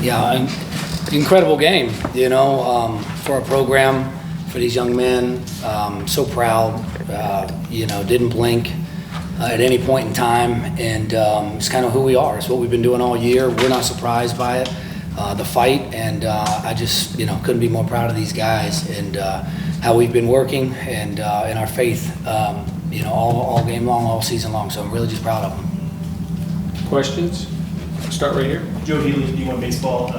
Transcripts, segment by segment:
Yeah, incredible game, for our program, for these young men. So proud, didn't blink at any point in time, and it's kind of who we are. It's what we've been doing all year. We're not surprised by it, the fight, and I just, couldn't be more proud of these guys and how we've been working and our faith, all game long, all season long. So I'm really just proud of them. Questions? Start right here. Joe Healy, D1 Baseball.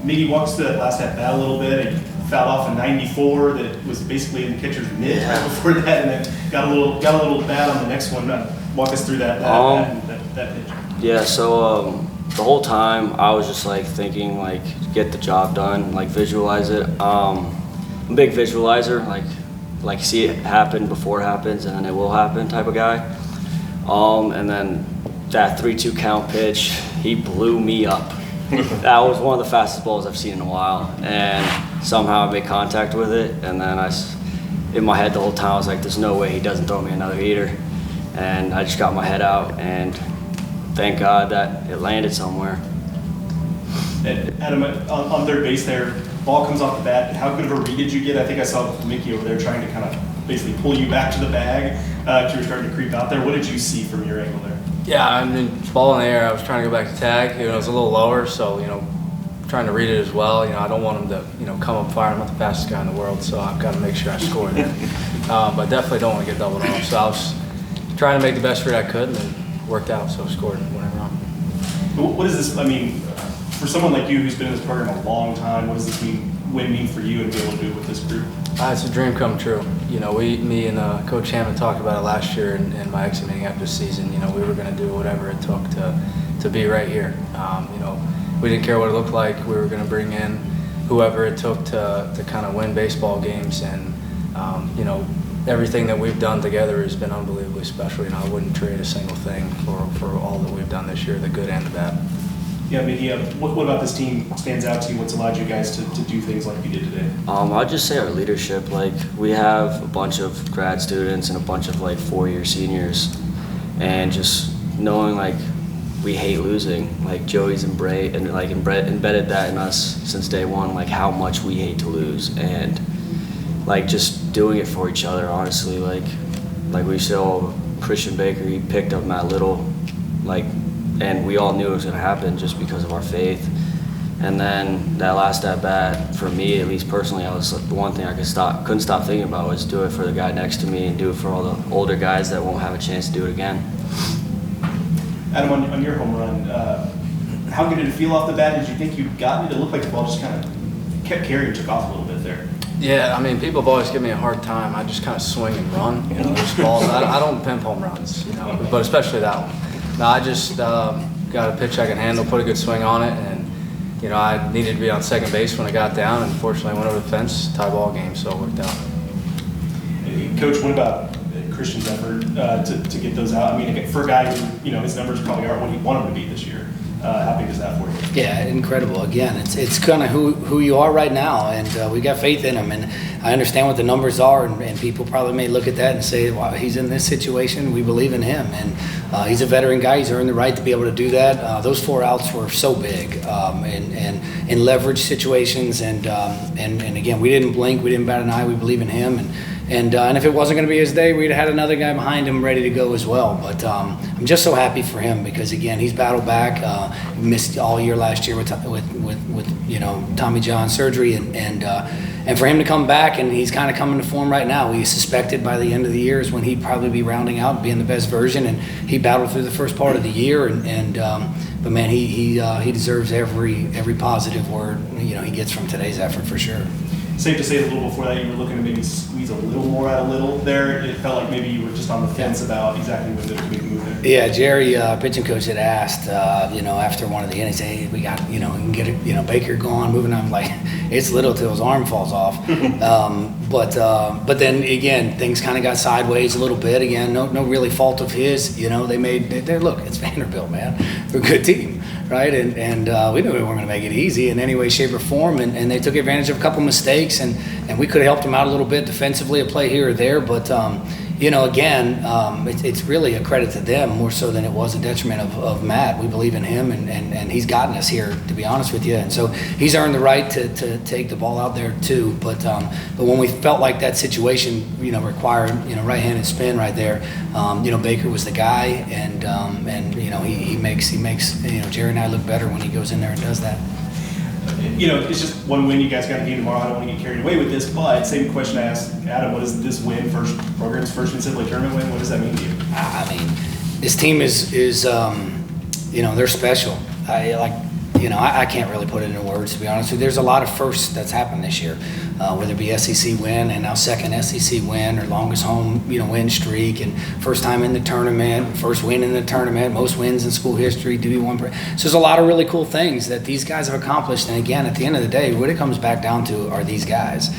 Miggy walks to that last at bat a little bit. He fouled off a 94 that was basically in the catcher's mitt right before that, and then got a little bad on the next one. Walk us through that pitch. Yeah, so the whole time I was just thinking get the job done, visualize it. I'm a big visualizer, like see it happen before it happens, and then it will happen type of guy. And then that 3-2 count pitch, he blew me up. That was one of the fastest balls I've seen in a while, and somehow I made contact with it, and then in my head the whole time I was like, there's no way he doesn't throw me another heater, and I just got my head out, and thank God that it landed somewhere. And Adam, on third base there, ball comes off the bat. How good of a read did you get? I think I saw Mickey over there trying to kind of basically pull you back to the bag. You were starting to creep out there. What did you see from your angle there? Yeah, I mean, ball in the air. I was trying to go back to tag. It was a little lower, so trying to read it as well. I don't want him to come up firing. I'm not the fastest guy in the world, so I've got to make sure I score there. But definitely don't want to get doubled off. So I was trying to make the best read I could, and it worked out. So I scored whenever I'm. What does this? I mean, for someone like you who's been in this program a long time, what does this win for you and be able to do it with this group? It's a dream come true. Me and Coach Hammond talked about it last year in my exit meeting after the season. We were going to do whatever it took to be right here. We didn't care what it looked like. We were going to bring in whoever it took to kind of win baseball games. And, everything that we've done together has been unbelievably special. I wouldn't trade a single thing for all that we've done this year, the good and the bad. Yeah, Mickey, what about this team stands out to you? What's allowed you guys to do things like you did today? I'd just say our leadership. We have a bunch of grad students and a bunch of 4-year seniors, and just knowing we hate losing. Joey's embedded that in us since day one. How much we hate to lose, and just doing it for each other. Honestly, we saw Christian Baker. He picked up Matt Little, and we all knew it was going to happen just because of our faith. And then that last at bat, for me at least personally, I was the one thing I couldn't stop thinking about was do it for the guy next to me and do it for all the older guys that won't have a chance to do it again. Adam, on your home run, how good did it feel off the bat? Did you think you'd gotten it? It looked like the ball just kind of kept carrying, took off a little bit there. Yeah, I mean, people have always given me a hard time. I just kind of swing and run, those balls. I don't pimp home runs, but especially that one. No, I just got a pitch I can handle, put a good swing on it, and I needed to be on second base when I got down, and fortunately I went over the fence, tie ball game, so it worked out. Coach, what about Christian's effort to get those out? I mean, for a guy who his numbers probably aren't what he wanted to be this year. How big is that for you? Yeah, incredible. Again, it's kind of who you are right now, and we got faith in him. And I understand what the numbers are, and people probably may look at that and say, "Wow, he's in this situation. We believe in him." And he's a veteran guy. He's earned the right to be able to do that. Those 4 outs were so big, and in leverage situations. And again, we didn't blink. We didn't bat an eye. We believe in him. And if it wasn't going to be his day, we'd have had another guy behind him ready to go as well. But I'm just so happy for him because again, he's battled back. Missed all year last year with Tommy John surgery, and for him to come back and he's kind of coming to form right now. We suspected by the end of the year is when he'd probably be rounding out and being the best version. And he battled through the first part of the year, but man, he deserves every positive word he gets from today's effort for sure. Safe to say a little before that you were looking to maybe squeeze a little more out of Little there. It felt like maybe you were just on the fence about exactly when to make a move there. Yeah, Jerry, pitching coach, had asked, after one of the innings, hey, we got, we can get it, Baker gone, moving on. I'm like, it's Little till his arm falls off. But then again, things kind of got sideways a little bit. Again, no really fault of his. Look, it's Vanderbilt, man. They're a good team. Right, and we knew we weren't going to make it easy in any way, shape, or form, and they took advantage of a couple mistakes, and we could have helped them out a little bit defensively, a play here or there, but again, it's really a credit to them more so than it was a detriment of Matt. We believe in him, and he's gotten us here, to be honest with you. And so he's earned the right to take the ball out there too. But when we felt like that situation, required, right-handed spin right there, Baker was the guy, and he makes Jerry and I look better when he goes in there and does that. It's just one win. You guys got a game tomorrow. I don't want to get carried away with this, but same question I asked Adam. What does this win, program's first NCAA tournament win, what does that mean to you? I mean, this team is they're special. I can't really put it into words, to be honest with you. There's a lot of firsts that's happened this year, whether it be SEC win and now second SEC win or longest home, win streak and first time in the tournament, first win in the tournament, most wins in school history, D1. So there's a lot of really cool things that these guys have accomplished. And again, at the end of the day, what it comes back down to are these guys.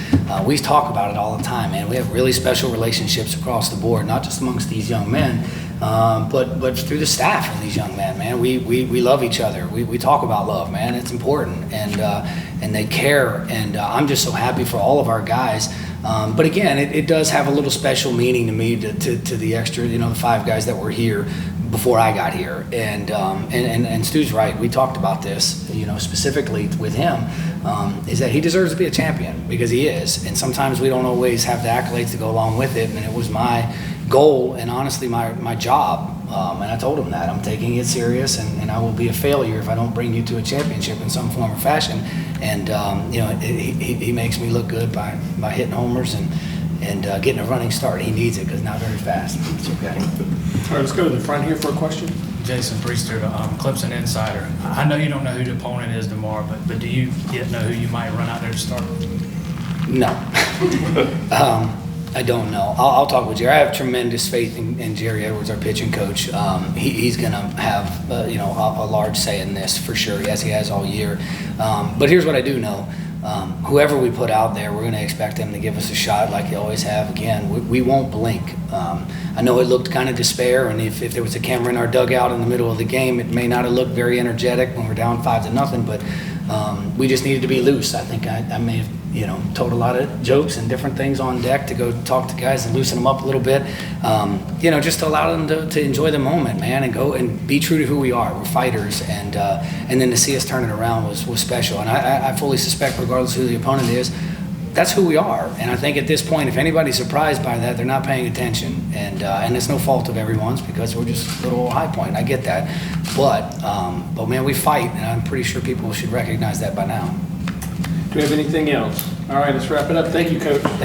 We talk about it all the time, man. We have really special relationships across the board, not just amongst these young men, but through the staff and these young men, man. We love each other. We talk about love, man. It's important, and they care, and I'm just so happy for all of our guys. But again, it does have a little special meaning to me to the extra, the 5 guys that were here before I got here. And Stu's right. We talked about this, specifically with him, is that he deserves to be a champion because he is. And sometimes we don't always have the accolades to go along with it. And it was my goal and honestly my job. And I told him that I'm taking it serious, and I will be a failure if I don't bring you to a championship in some form or fashion. And he makes me look good by hitting homers and getting a running start. He needs it because not very fast. It's okay. All right, let's go to the front here for a question. Jason Priester, Clemson Insider. I know you don't know who the opponent is tomorrow, but do you yet know who you might run out there to start? No. I don't know. I'll talk with Jerry. I have tremendous faith in Jerry Edwards, our pitching coach. He's going to have a large say in this for sure, as he has all year. But here's what I do know. Whoever we put out there, we're going to expect them to give us a shot like they always have. Again, we won't blink. I know it looked kind of despair, and if there was a camera in our dugout in the middle of the game, it may not have looked very energetic when we're down 5-0, but we just needed to be loose. I think I may have told a lot of jokes and different things on deck to go talk to guys and loosen them up a little bit, just to allow them to enjoy the moment, man, and go and be true to who we are. We're fighters, and then to see us turn it around was special. And I fully suspect, regardless of who the opponent is, that's who we are. And I think at this point, if anybody's surprised by that, they're not paying attention. And it's no fault of everyone's because we're just a little High Point. I get that. But man, we fight, and I'm pretty sure people should recognize that by now. Do we have anything else? All right, let's wrap it up. Thank you, Coach.